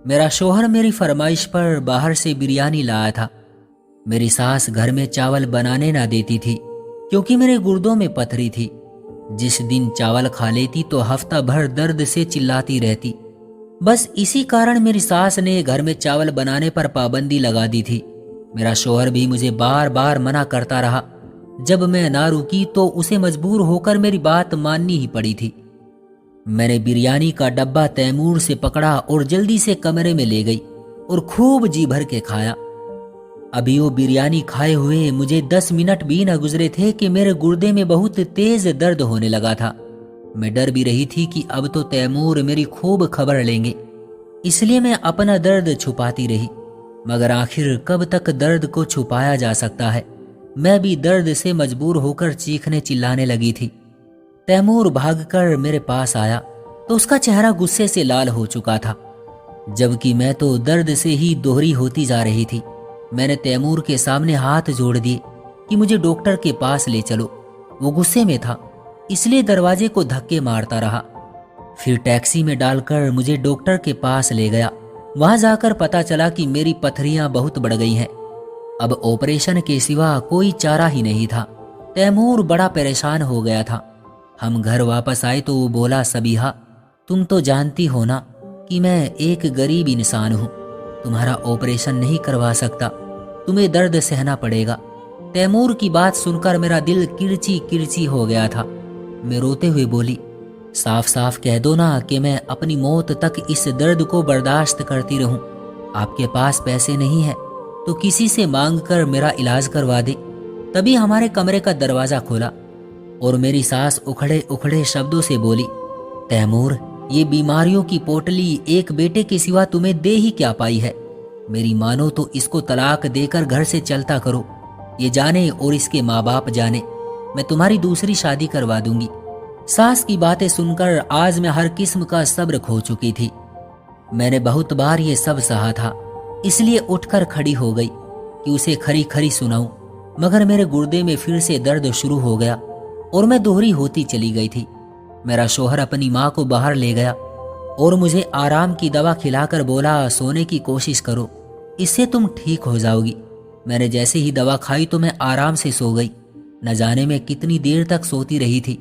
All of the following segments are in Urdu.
میرا شوہر میری فرمائش پر باہر سے بریانی لایا تھا۔ میری ساس گھر میں چاول بنانے نہ دیتی تھی کیونکہ میرے گردوں میں پتھری تھی۔ جس دن چاول کھا لیتی تو ہفتہ بھر درد سے چلاتی رہتی۔ بس اسی کارن میری ساس نے گھر میں چاول بنانے پر پابندی لگا دی تھی۔ میرا شوہر بھی مجھے بار بار منع کرتا رہا۔ جب میں نہ رکی تو اسے مجبور ہو کر میری بات ماننی ہی پڑی تھی۔ میں نے بریانی کا ڈبہ تیمور سے پکڑا اور جلدی سے کمرے میں لے گئی اور خوب جی بھر کے کھایا۔ ابھی وہ بریانی کھائے ہوئے مجھے 10 منٹ بھی نہ گزرے تھے کہ میرے گردے میں بہت تیز درد ہونے لگا تھا۔ میں ڈر بھی رہی تھی کہ اب تو تیمور میری خوب خبر لیں گے، اس لیے میں اپنا درد چھپاتی رہی۔ مگر آخر کب تک درد کو چھپایا جا سکتا ہے؟ میں بھی درد سے مجبور ہو کر چیخنے چلانے لگی تھی۔ تیمور بھاگ کر میرے پاس آیا تو اس کا چہرہ غصے سے لال ہو چکا تھا، جبکہ میں تو درد سے ہی دوہری ہوتی جا رہی تھی۔ میں نے تیمور کے سامنے ہاتھ جوڑ دیے کہ مجھے ڈاکٹر کے پاس لے چلو۔ وہ غصے میں تھا، اس لیے دروازے کو دھکے مارتا رہا۔ پھر ٹیکسی میں ڈال کر مجھے ڈاکٹر کے پاس لے گیا۔ وہاں جا کر پتا چلا کہ میری پتھریاں بہت بڑھ گئی ہیں۔ اب آپریشن کے سوا کوئی چارہ ہی نہیں تھا۔ تیمور بڑا پریشان ہو گیا تھا۔ ہم گھر واپس آئے تو وہ بولا، سبیحہ تم تو جانتی ہو نا کہ میں ایک غریب انسان ہوں، تمہارا آپریشن نہیں کروا سکتا، تمہیں درد سہنا پڑے گا۔ تیمور کی بات سن کر میرا دل کرچی کرچی ہو گیا تھا۔ میں روتے ہوئے بولی، صاف صاف کہہ دو نا کہ میں اپنی موت تک اس درد کو برداشت کرتی رہوں۔ آپ کے پاس پیسے نہیں ہیں تو کسی سے مانگ کر میرا علاج کروا دے۔ تبھی ہمارے کمرے کا دروازہ کھولا اور میری ساس اکھڑے اکھڑے شبدوں سے بولی، تیمور یہ بیماریوں کی پوٹلی ایک بیٹے کے سوا تمہیں دے ہی کیا پائی ہے؟ میری مانو تو اس کو طلاق دے کر گھر سے چلتا کرو، یہ جانے اور اس کے ماں باپ جانے، میں تمہاری دوسری شادی کروا دوں گی۔ ساس کی باتیں سن کر آج میں ہر قسم کا صبر کھو چکی تھی۔ میں نے بہت بار یہ سب سہا تھا، اس لیے اٹھ کر کھڑی ہو گئی کہ اسے کھری کھری سناؤں، مگر میرے گردے میں پھر سے درد شروع ہو گیا اور میں دوہری ہوتی چلی گئی تھی۔ میرا شوہر اپنی ماں کو باہر لے گیا اور مجھے آرام کی دوا کھلا کر بولا، سونے کی کوشش کرو، اس سے تم ٹھیک ہو جاؤ گی۔ میں نے جیسے ہی دوا کھائی تو میں آرام سے سو گئی۔ نہ جانے میں کتنی دیر تک سوتی رہی تھی۔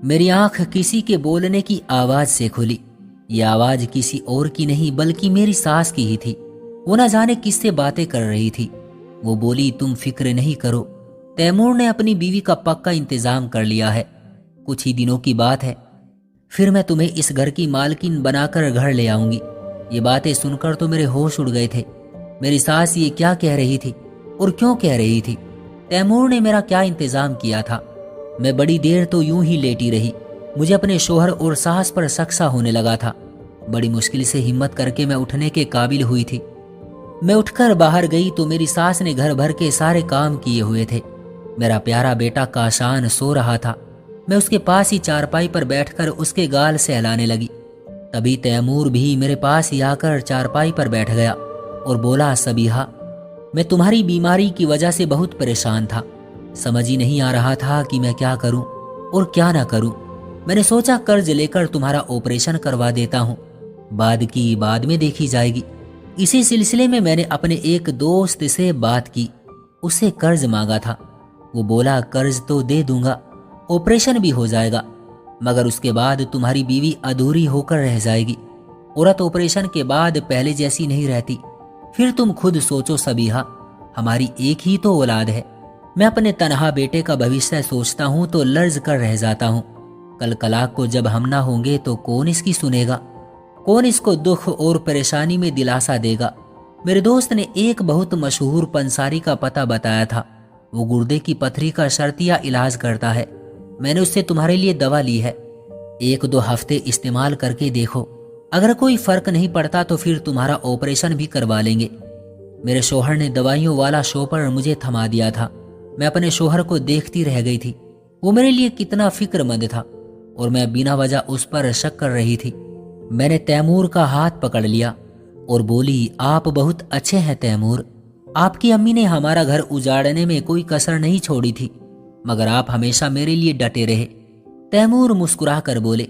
میری آنکھ کسی کے بولنے کی آواز سے کھلی۔ یہ آواز کسی اور کی نہیں بلکہ میری ساس کی ہی تھی۔ وہ نہ جانے کس سے باتیں کر رہی تھی۔ وہ بولی، تم فکر نہیں کرو، تیمور نے اپنی بیوی کا پکا انتظام کر لیا ہے، کچھ ہی دنوں کی بات ہے، پھر میں تمہیں اس گھر کی مالکن بنا کر گھر لے آؤں گی۔ یہ باتیں سن کر تو میرے ہوش اڑ گئے تھے۔ میری ساس یہ کیا کہہ رہی تھی اور کیوں کہہ رہی تھی؟ تیمور نے میرا کیا انتظام کیا تھا؟ میں بڑی دیر تو یوں ہی لیٹی رہی۔ مجھے اپنے شوہر اور ساس پر شک سا ہونے لگا تھا۔ بڑی مشکل سے ہمت کر کے میں اٹھنے کے قابل ہوئی تھی۔ میں اٹھ کر باہر گئی تو میری ساس نے گھر بھر کے سارے کام کیے ہوئے تھے۔ میرا پیارا بیٹا کاشان سو رہا تھا۔ میں اس کے پاس ہی چارپائی پر بیٹھ کر اس کے گال سہلانے لگی۔ تبھی تیمور بھی میرے پاس ہی آ کر چارپائی پر بیٹھ گیا اور بولا، سبیحہ میں تمہاری بیماری کی وجہ سے بہت پریشان تھا، سمجھ ہی نہیں آ رہا تھا کہ میں کیا کروں اور کیا نہ کروں۔ میں نے سوچا قرض لے کر تمہارا آپریشن کروا دیتا ہوں، بعد کی بعد میں دیکھی جائے گی۔ اسی سلسلے میں نے اپنے ایک دوست سے بات کی، اس سے قرض مانگا تھا۔ وہ بولا، قرض تو دے دوں گا، آپریشن بھی ہو جائے گا، مگر اس کے بعد تمہاری بیوی ادھوری ہو کر رہ جائے گی۔ عورت آپریشن کے بعد پہلے جیسی نہیں رہتی۔ پھر تم خود سوچو سبیحہ، ہماری ایک ہی تو اولاد ہے۔ میں اپنے تنہا بیٹے کا بھوشیہ سوچتا ہوں تو لرز کر رہ جاتا ہوں۔ کل کلاق کو جب ہم نہ ہوں گے تو کون اس کی سنے گا؟ کون اس کو دکھ اور پریشانی میں دلاسا دے گا؟ میرے دوست نے ایک بہت مشہور پنساری کا پتہ بتایا تھا، وہ گردے کی پتھری کا شرطیہ علاج کرتا ہے۔ میں نے اس سے تمہارے لیے دوا لی ہے، 1-2 ہفتے استعمال کر کے دیکھو، اگر کوئی فرق نہیں پڑتا تو پھر تمہارا آپریشن بھی کروا لیں گے۔ میرے شوہر نے دوائیوں والا شوپر مجھے تھما دیا تھا۔ میں اپنے شوہر کو دیکھتی رہ گئی تھی، وہ میرے لیے کتنا فکر مند تھا اور میں بنا وجہ اس پر شک کر رہی تھی۔ میں نے تیمور کا ہاتھ پکڑ لیا اور بولی، آپ بہت اچھے ہیں تیمور، آپ کی امی نے ہمارا گھر اجاڑنے میں کوئی کسر نہیں چھوڑی تھی، مگر آپ ہمیشہ میرے لیے ڈٹے رہے۔ تیمور مسکرا کر بولے،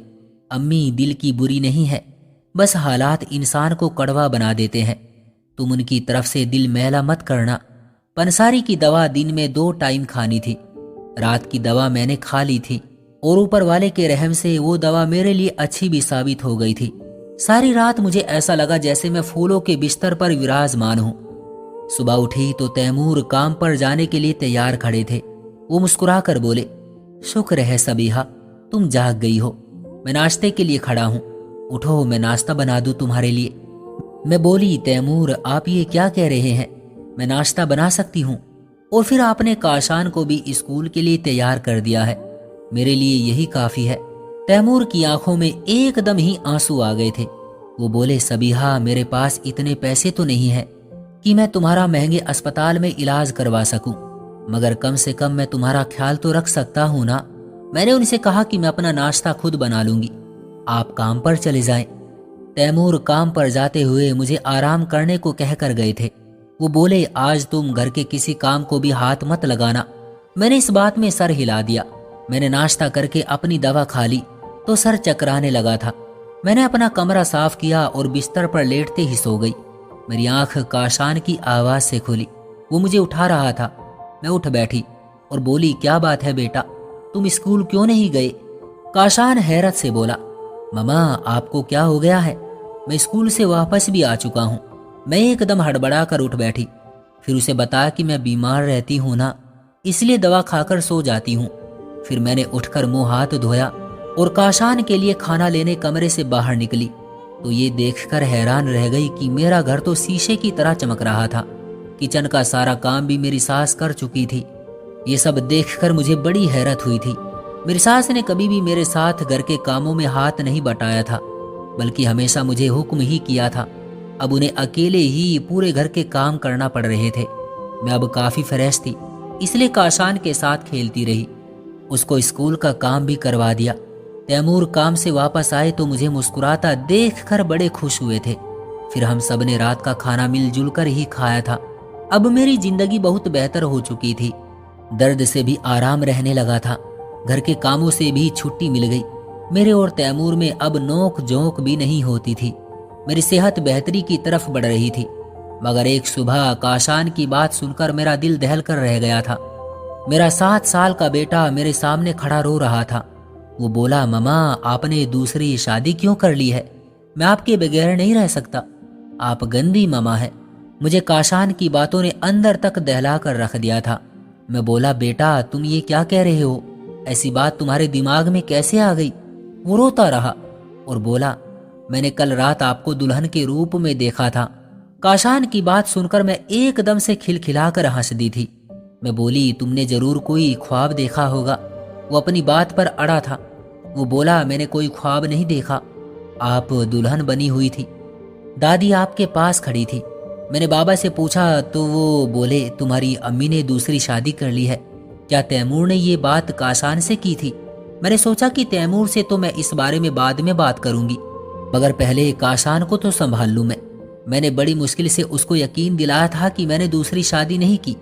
امی دل کی بری نہیں ہے، بس حالات انسان کو کڑوا بنا دیتے ہیں۔ تم ان کی طرف سے دل میلا مت کرنا۔ پنساری کی دوا دن میں 2 ٹائم کھانی تھی۔ رات کی دوا میں نے کھا لی تھی اور اوپر والے کے رحم سے وہ دوا میرے لیے اچھی بھی ثابت ہو گئی تھی۔ ساری رات مجھے ایسا لگا جیسے میں پھولوں کے بستر پر وراجمان ہوں۔ صبح اٹھی تو تیمور کام پر جانے کے لیے تیار کھڑے تھے۔ وہ مسکرا کر بولے، شکر ہے صبیحہ، تم جاگ گئی ہو، میں ناشتے کے لیے کھڑا ہوں، اٹھو میں ناشتہ بنا دوں تمہارے لیے۔ میں بولی، تیمور آپ یہ کیا کہہ رہے ہیں، میں ناشتہ بنا سکتی ہوں، اور پھر آپ نے کاشان کو بھی اسکول کے لیے تیار کر دیا ہے، میرے لیے یہی کافی ہے۔ تیمور کی آنکھوں میں ایک دم ہی آنسو آ گئے تھے۔ وہ بولے، صبیحہ میرے پاس اتنے پیسے تو نہیں ہیں کہ میں تمہارا مہنگے اسپتال میں علاج کروا سکوں، مگر کم سے کم میں تمہارا خیال تو رکھ سکتا ہوں نا۔ میں نے ان سے کہا کہ میں اپنا ناشتہ خود بنا لوں گی، آپ کام پر چلے جائیں۔ تیمور کام پر جاتے ہوئے مجھے آرام کرنے کو کہہ کر گئے تھے۔ وہ بولے، آج تم گھر کے کسی کام کو بھی ہاتھ مت لگانا۔ میں نے اس بات میں سر ہلا دیا۔ میں نے ناشتہ کر کے اپنی دوا کھا لی تو سر چکرانے لگا تھا۔ میں نے اپنا کمرہ صاف کیا اور بستر پر لیٹتے ہی سو گئی۔ میری آنکھ کاشان کی آواز سے کھلی۔ وہ مجھے اٹھا رہا تھا۔ میں اٹھ بیٹھی اور بولی، کیا بات ہے بیٹا، تم اسکول کیوں نہیں گئے؟ کاشان حیرت سے بولا، مما آپ کو کیا ہو گیا ہے؟ میں اسکول سے واپس بھی آ چکا ہوں۔ میں ایک دم ہڑبڑا کر اٹھ بیٹھی، پھر اسے بتایا کہ میں بیمار رہتی ہوں نا، اس لیے دوا کھا کر سو جاتی ہوں۔ پھر میں نے اٹھ کر منہ ہاتھ دھویا اور کاشان کے لیے کھانا لینے کمرے سے باہر نکلی تو یہ دیکھ کر حیران رہ گئی کہ میرا گھر تو شیشے کی طرح چمک رہا تھا۔ کچن کا سارا کام بھی میری ساس کر چکی تھی۔ یہ سب دیکھ کر مجھے بڑی حیرت ہوئی تھی۔ میری ساس نے کبھی بھی میرے ساتھ گھر کے کاموں میں ہاتھ نہیں بٹایا تھا، بلکہ ہمیشہ مجھے حکم ہی کیا تھا۔ اب انہیں اکیلے ہی پورے گھر کے کام کرنا پڑ رہے تھے۔ میں اب کافی فریش تھی، اس لیے کاشان کے ساتھ کھیلتی رہی۔ اس کو اسکول کا کام بھی کروا دیا۔ تیمور کام سے واپس آئے تو مجھے مسکراتا دیکھ کر بڑے خوش ہوئے تھے۔ پھر ہم سب نے رات کا کھانا مل جل کر ہی کھایا تھا۔ اب میری زندگی بہت بہتر ہو چکی تھی، درد سے بھی آرام رہنے لگا تھا، گھر کے کاموں سے بھی چھٹی مل گئی۔ میرے اور تیمور میں اب نوک جھونک بھی نہیں ہوتی تھی۔ میری صحت بہتری کی طرف بڑھ رہی تھی، مگر ایک صبح کاشان کی بات سن کر میرا دل دہل کر رہ گیا تھا۔ میرا 7 سال کا بیٹا میرے سامنے کھڑا رو رہا تھا۔ وہ بولا، مما آپ نے دوسری شادی کیوں کر لی ہے؟ میں آپ کے بغیر نہیں رہ سکتا، آپ گندی مما ہے۔ مجھے کاشان کی باتوں نے اندر تک دہلا کر رکھ دیا تھا۔ میں بولا، بیٹا تم یہ کیا کہہ رہے ہو؟ ایسی بات تمہارے دماغ میں کیسے آ گئی؟ وہ روتا رہا اور بولا، میں نے کل رات آپ کو دلہن کے روپ میں دیکھا تھا۔ کاشان کی بات سن کر میں ایک دم سے کھلکھلا کر ہنس دی تھی۔ میں بولی، تم نے ضرور کوئی خواب دیکھا ہوگا۔ وہ اپنی بات پر اڑا تھا۔ وہ بولا، میں نے کوئی خواب نہیں دیکھا، آپ دلہن بنی ہوئی تھی، دادی آپ کے پاس کھڑی تھی۔ میں نے بابا سے پوچھا تو وہ بولے، تمہاری امی نے دوسری شادی کر لی ہے۔ کیا تیمور نے یہ بات کاشان سے کی تھی؟ میں نے سوچا کہ تیمور سے تو میں اس بارے میں بعد میں بات کروں گی، مگر پہلے کاشان کو تو سنبھال لوں۔ میں نے بڑی مشکل سے اس کو یقین دلایا تھا کہ میں نے دوسری شادی نہیں کی۔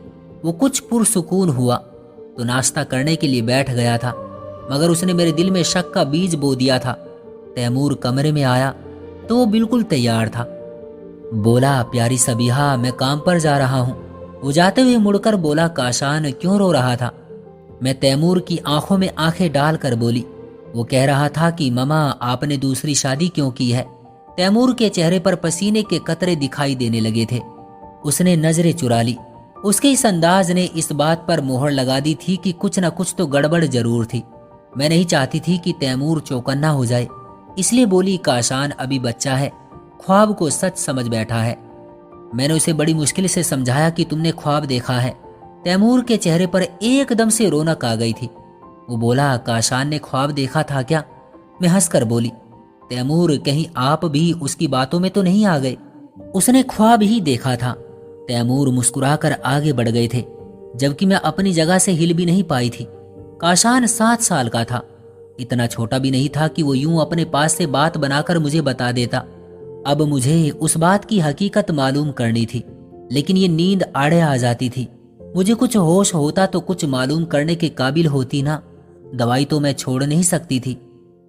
وہ کچھ پرسکون ہوا تو ناشتہ کرنے کے لیے بیٹھ گیا تھا، مگر اس نے میرے دل میں شک کا بیج بو دیا تھا۔ تیمور کمرے میں آیا تو وہ بالکل تیار تھا۔ بولا، پیاری صبیحہ میں کام پر جا رہا ہوں۔ وہ جاتے ہوئے مڑ کر بولا، کاشان کیوں رو رہا تھا؟ میں تیمور کی آنکھوں میں آنکھیں ڈال کر بولی، وہ کہہ رہا تھا کہ مما آپ نے دوسری شادی کیوں کی ہے؟ تیمور کے چہرے پر پسینے کے قطرے دکھائی دینے لگے تھے۔ اس نے نظریں چرا لی۔ اس کے اس انداز نے اس بات پر مہر لگا دی تھی کہ کچھ نہ کچھ تو گڑبڑ ضرور تھی۔ میں نہیں چاہتی تھی کہ تیمور چوکنا ہو جائے، اس لیے بولی، کاشان ابھی بچہ ہے، خواب کو سچ سمجھ بیٹھا ہے۔ میں نے اسے بڑی مشکل سے سمجھایا کہ تم نے خواب دیکھا ہے۔ تیمور کے چہرے پر ایک دم سے رونق آ گئی تھی۔ وہ بولا، کاشان نے خواب دیکھا تھا کیا؟ میں ہنس کر بولی، تیمور کہیں آپ بھی اس کی باتوں میں تو نہیں آ گئے؟ اس نے خواب ہی دیکھا تھا۔ تیمور مسکرا کر آگے بڑھ گئے تھے، جبکہ میں اپنی جگہ سے ہل بھی نہیں پائی تھی۔ کاشان 7 سال کا تھا، اتنا چھوٹا بھی نہیں تھا کہ وہ یوں اپنے پاس سے بات بنا کر مجھے بتا دیتا۔ اب مجھے اس بات کی حقیقت معلوم کرنی تھی، لیکن یہ نیند آڑے آ جاتی تھی۔ مجھے کچھ ہوش ہوتا تو کچھ معلوم کرنے کے قابل ہوتی نا۔ دوائی تو میں چھوڑ نہیں سکتی تھی،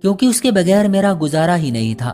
کیونکہ اس کے بغیر میرا گزارا ہی نہیں تھا۔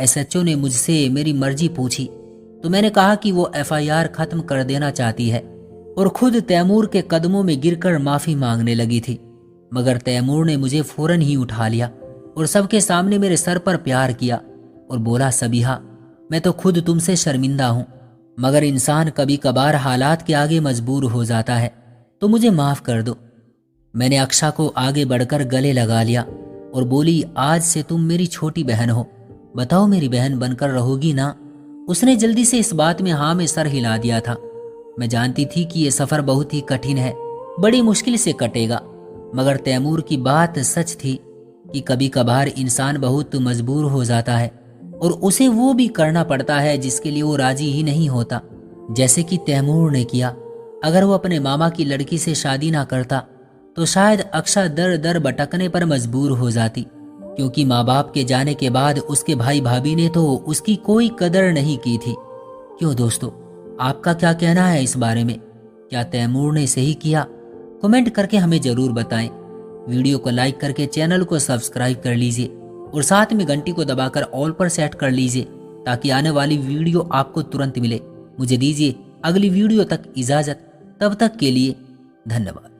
SHO نے مجھ سے میری مرضی پوچھی تو میں نے کہا کہ وہ FIR ختم کر دینا چاہتی ہے اور خود تیمور کے قدموں میں گر کر معافی مانگنے لگی تھی، مگر تیمور نے مجھے فوراً ہی اٹھا لیا اور سب کے سامنے میرے سر پر پیار کیا اور بولا، سبیحہ میں تو خود تم سے شرمندہ ہوں، مگر انسان کبھی کبھار حالات کے آگے مجبور ہو جاتا ہے، تو مجھے معاف کر دو۔ میں نے اکشا کو آگے بڑھ کر گلے لگا لیا اور بولی، آج سے تم میری چھوٹی بہن ہو، بتاؤ میری بہن بن کر رہو گی نا؟ اس نے جلدی سے اس بات میں ہاں میں سر ہلا دیا تھا۔ میں جانتی تھی کہ یہ سفر بہت ہی کٹھن ہے، بڑی مشکل سے کٹے گا، مگر تیمور کی بات سچ تھی کہ کبھی کبھار انسان بہت مجبور ہو جاتا ہے اور اسے وہ بھی کرنا پڑتا ہے جس کے لیے وہ راضی ہی نہیں ہوتا، جیسے کہ تیمور نے کیا۔ اگر وہ اپنے ماما کی لڑکی سے شادی نہ کرتا تو شاید اکشا در در بھٹکنے پر مجبور ہو جاتی، کیونکہ ماں باپ کے جانے کے بعد اس کے بھائی بھابھی نے تو اس کی کوئی قدر نہیں کی تھی۔ کیوں دوستو، آپ کا کیا کہنا ہے اس بارے میں؟ کیا تیمور نے صحیح کیا؟ کمنٹ کر کے ہمیں ضرور بتائیں۔ ویڈیو کو لائک کر کے چینل کو سبسکرائب کر لیجئے اور ساتھ میں گھنٹی کو دبا کر آل پر سیٹ کر لیجئے تاکہ آنے والی ویڈیو آپ کو ترنت ملے۔ مجھے دیجئے اگلی ویڈیو تک اجازت، تب تک کے لیے دھنیہ واد۔